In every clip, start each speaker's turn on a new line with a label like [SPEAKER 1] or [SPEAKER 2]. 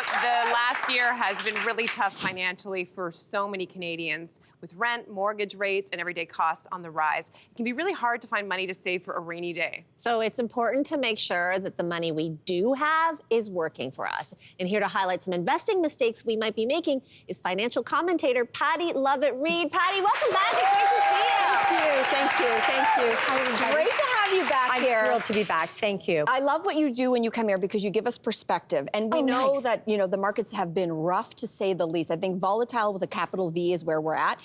[SPEAKER 1] The last year has been really tough financially for so many Canadians. With rent, mortgage rates, and everyday costs on the rise, it can be really hard to find money to save for a rainy day.
[SPEAKER 2] So it's important to make sure that the money we do have is working for us. And here to highlight some investing mistakes we might be making is financial commentator Pattie Lovett-Reid. Pattie, welcome back. It's great to see you.
[SPEAKER 3] Thank you. Great to have you back here.
[SPEAKER 4] I'm thrilled to be back. Thank you.
[SPEAKER 3] I love what you do when you come here because you give us perspective. And we know
[SPEAKER 4] nice.
[SPEAKER 3] that, the markets have been rough to say the least. I think volatile with a capital V is where we're at.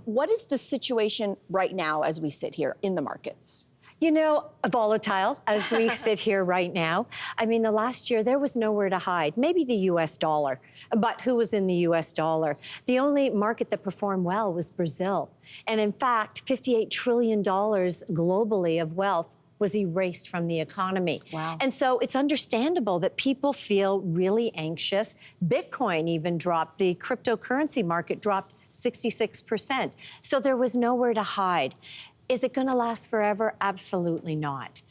[SPEAKER 3] What is the situation right now as we sit here in the markets?
[SPEAKER 4] Volatile as we sit here right now. I mean, the last year, there was nowhere to hide. Maybe the U.S. dollar. But who was in the U.S. dollar? The only market that performed well was Brazil. And in fact, $58 trillion globally of wealth was erased from the economy.
[SPEAKER 3] Wow.
[SPEAKER 4] And so it's understandable that people feel really anxious. Bitcoin even dropped. The cryptocurrency market dropped 66%. So there was nowhere to hide. Is it going to last forever? Absolutely not.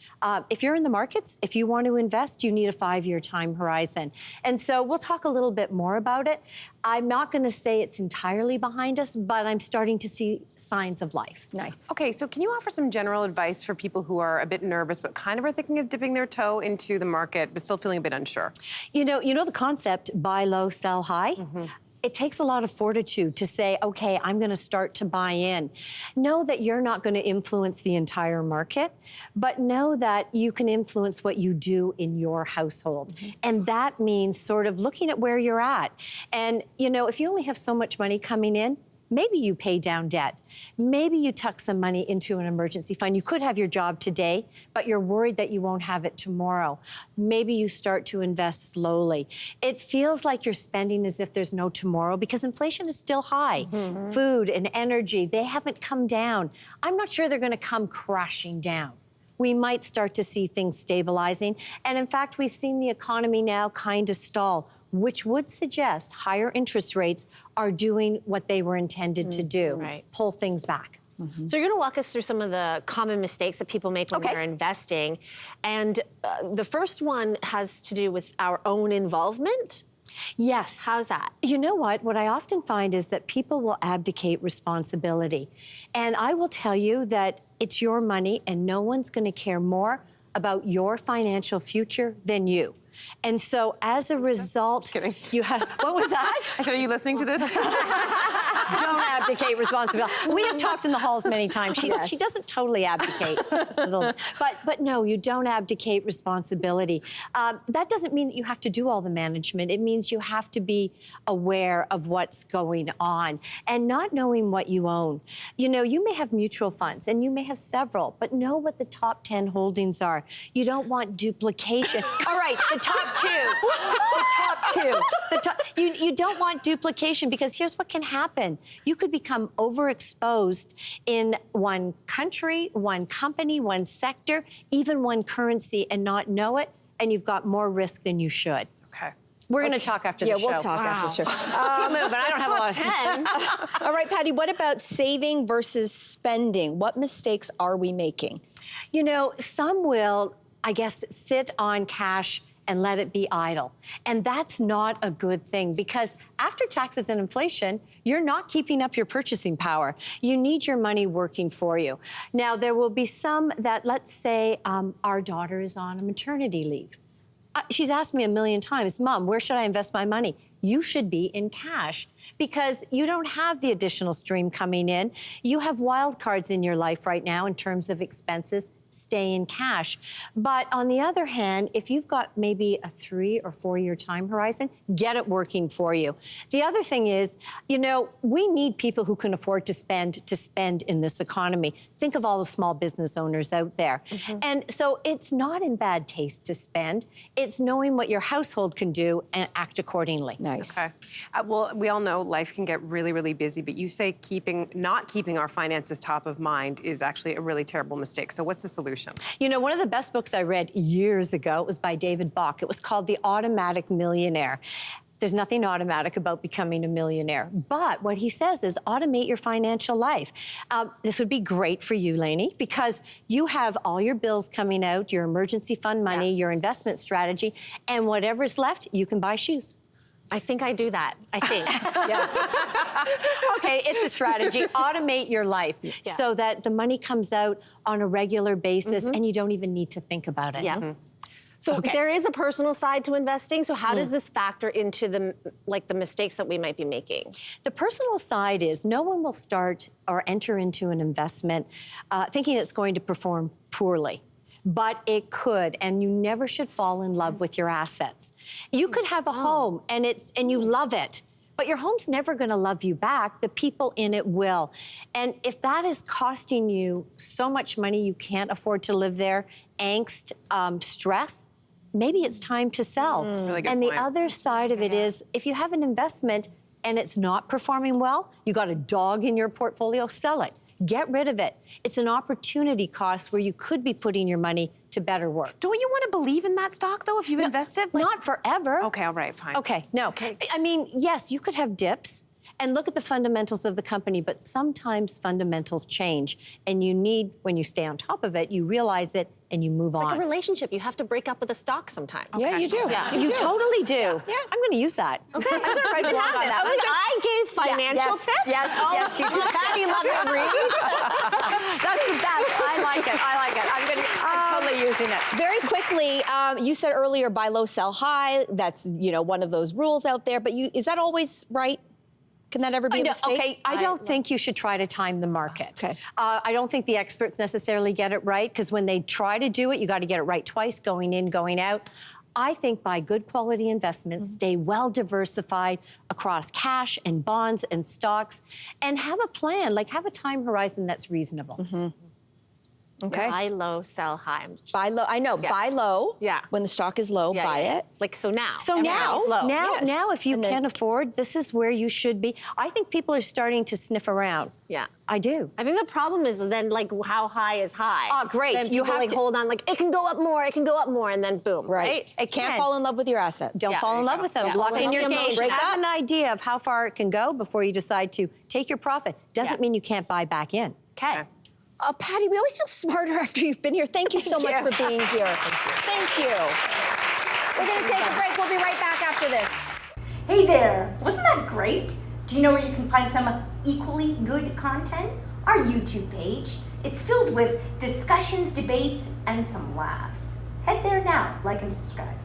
[SPEAKER 4] If you're in the markets, if you want to invest, you need a 5-year time horizon. And so we'll talk a little bit more about it. I'm not going to say it's entirely behind us, but I'm starting to see signs of life.
[SPEAKER 3] Nice.
[SPEAKER 1] Okay, so can you offer some general advice for people who are a bit nervous but kind of are thinking of dipping their toe into the market but still feeling a bit unsure?
[SPEAKER 4] You know the concept, buy low, sell high? It takes a lot of fortitude to say, okay, I'm going to start to buy in. Know that you're not going to influence the entire market, but know that you can influence what you do in your household. And that means sort of looking at where you're at. And, if you only have so much money coming in, maybe you pay down debt. Maybe you tuck some money into an emergency fund. You could have your job today, but you're worried that you won't have it tomorrow. Maybe you start to invest slowly. It feels like you're spending as if there's no tomorrow because inflation is still high. Food and energy, they haven't come down. I'm not sure they're going to come crashing down. We might start to see things stabilizing. And in fact, we've seen the economy now kind of stall, which would suggest higher interest rates are doing what they were intended to do, pull things back.
[SPEAKER 2] So you're going to walk us through some of the common mistakes that people make when they're investing. And the first one has to do with our own involvement.
[SPEAKER 4] Yes.
[SPEAKER 2] How's that?
[SPEAKER 4] You know what? What I often find is that people will abdicate responsibility. And I will tell you that it's your money and no one's going to care more about your financial future than you. And so as a result, you have, what was that?
[SPEAKER 1] I said, are you listening to this?
[SPEAKER 4] Don't abdicate responsibility. We have talked in the halls many times. She doesn't totally abdicate. But no, you don't abdicate responsibility. That doesn't mean that you have to do all the management. It means you have to be aware of what's going on and not knowing what you own. You may have mutual funds and you may have several, but know what the top 10 holdings are. You don't want duplication. All right, the top two. You don't want duplication because here's what can happen. You could become overexposed in one country, one company, one sector, even one currency and not know it, and you've got more risk than you should.
[SPEAKER 1] Okay.
[SPEAKER 4] We're going to talk after the show.
[SPEAKER 3] Yeah, we'll talk after the show.
[SPEAKER 4] But I don't have a lot of
[SPEAKER 2] 10.
[SPEAKER 3] All right, Pattie, what about saving versus spending? What mistakes are we making?
[SPEAKER 4] Some will, I guess, sit on cash and let it be idle. And that's not a good thing because after taxes and inflation, you're not keeping up your purchasing power. You need your money working for you. Now, there will be some that, let's say, our daughter is on a maternity leave. She's asked me a million times, Mom, where should I invest my money? You should be in cash because you don't have the additional stream coming in. You have wild cards in your life right now in terms of expenses. Stay in cash. But on the other hand, if you've got maybe a 3 or 4 year time horizon, get it working for you. The other thing is, we need people who can afford to spend in this economy. Think of all the small business owners out there. And so it's not in bad taste to spend. It's knowing what your household can do and act accordingly.
[SPEAKER 3] Nice.
[SPEAKER 1] Okay. Well, we all know life can get really, really busy, but you say not keeping our finances top of mind is actually a really terrible mistake. So what's the solution?
[SPEAKER 4] One of the best books I read years ago was by David Bach. It was called The Automatic Millionaire. There's nothing automatic about becoming a millionaire. But what he says is automate your financial life. This would be great for you, Lainey, because you have all your bills coming out, your emergency fund money, your investment strategy, and whatever's left, you can buy shoes.
[SPEAKER 2] I think I do that. I think.
[SPEAKER 4] Okay, it's a strategy. Automate your life so that the money comes out on a regular basis and you don't even need to think about it.
[SPEAKER 2] Yeah. So there is a personal side to investing. So how does this factor into the mistakes that we might be making?
[SPEAKER 4] The personal side is no one will start or enter into an investment thinking it's going to perform poorly. But it could, and you never should fall in love with your assets. You could have a home and you love it, but your home's never gonna love you back. The people in it will. And if that is costing you so much money you can't afford to live there, angst, stress, maybe it's time to sell.
[SPEAKER 1] Really good
[SPEAKER 4] and
[SPEAKER 1] point.
[SPEAKER 4] the other side of it is if you have an investment and it's not performing well, you got a dog in your portfolio, sell it. Get rid of it. It's an opportunity cost where you could be putting your money to better work.
[SPEAKER 1] Don't you want to believe in that stock, though, if you've invested?
[SPEAKER 4] Not forever.
[SPEAKER 1] Okay, all right, fine.
[SPEAKER 4] Okay, no. I mean, yes, you could have dips and look at the fundamentals of the company, but sometimes fundamentals change. And you need, when you stay on top of it, you realize it and you move
[SPEAKER 2] It's
[SPEAKER 4] on.
[SPEAKER 2] like a relationship. You have to break up with a stock sometime.
[SPEAKER 3] Yeah, you do.
[SPEAKER 2] Yeah.
[SPEAKER 4] You totally do.
[SPEAKER 3] Yeah.
[SPEAKER 4] I'm going to use that.
[SPEAKER 2] Okay, I'm gonna write a blog on that. I gave financial tips.
[SPEAKER 4] Yes, she did.
[SPEAKER 3] Pattie Lovett-Reid.
[SPEAKER 4] That's the best. I like it. I'm totally using it.
[SPEAKER 3] Very quickly, you said earlier, buy low, sell high. That's one of those rules out there. But is that always right? Can that ever be a mistake?
[SPEAKER 4] Okay, I don't think you should try to time the market.
[SPEAKER 3] Okay.
[SPEAKER 4] I don't think the experts necessarily get it right, because when they try to do it, you got to get it right twice, going in, going out. I think buy good quality investments, stay well diversified across cash and bonds and stocks, and have a plan, have a time horizon that's reasonable.
[SPEAKER 3] Okay.
[SPEAKER 2] Buy low, sell high.
[SPEAKER 3] Buy low. I know.
[SPEAKER 2] Yeah.
[SPEAKER 3] Buy low.
[SPEAKER 2] Yeah.
[SPEAKER 3] When the stock is low, buy it.
[SPEAKER 2] So now.
[SPEAKER 4] So
[SPEAKER 2] Everything's low.
[SPEAKER 4] now, if you
[SPEAKER 3] And then-
[SPEAKER 4] can afford, this is where you should be. I think people are starting to sniff around.
[SPEAKER 2] Yeah.
[SPEAKER 4] I do.
[SPEAKER 2] I think the problem is then how high is high?
[SPEAKER 4] Oh, great.
[SPEAKER 2] Then
[SPEAKER 4] You
[SPEAKER 2] people,
[SPEAKER 4] have to-
[SPEAKER 2] hold on, it can go up more, and then boom, right?
[SPEAKER 3] It can't fall in love with your assets.
[SPEAKER 4] Don't fall in love with them.
[SPEAKER 2] Yeah.
[SPEAKER 4] Lock
[SPEAKER 3] Fall in
[SPEAKER 4] in
[SPEAKER 3] love
[SPEAKER 4] your
[SPEAKER 3] with
[SPEAKER 4] gains.
[SPEAKER 3] emotion. Break
[SPEAKER 4] Have
[SPEAKER 3] up.
[SPEAKER 4] an idea of how far it can go before you decide to take your profit. Doesn't mean you can't buy back in.
[SPEAKER 2] Okay.
[SPEAKER 3] Pattie, we always feel smarter after you've been here. Thank you so much for being here. Thank you. We're going to take a break. We'll be right back after this.
[SPEAKER 5] Hey there! Wasn't that great? Do you know where you can find some equally good content? Our YouTube page. It's filled with discussions, debates, and some laughs. Head there now, like and subscribe.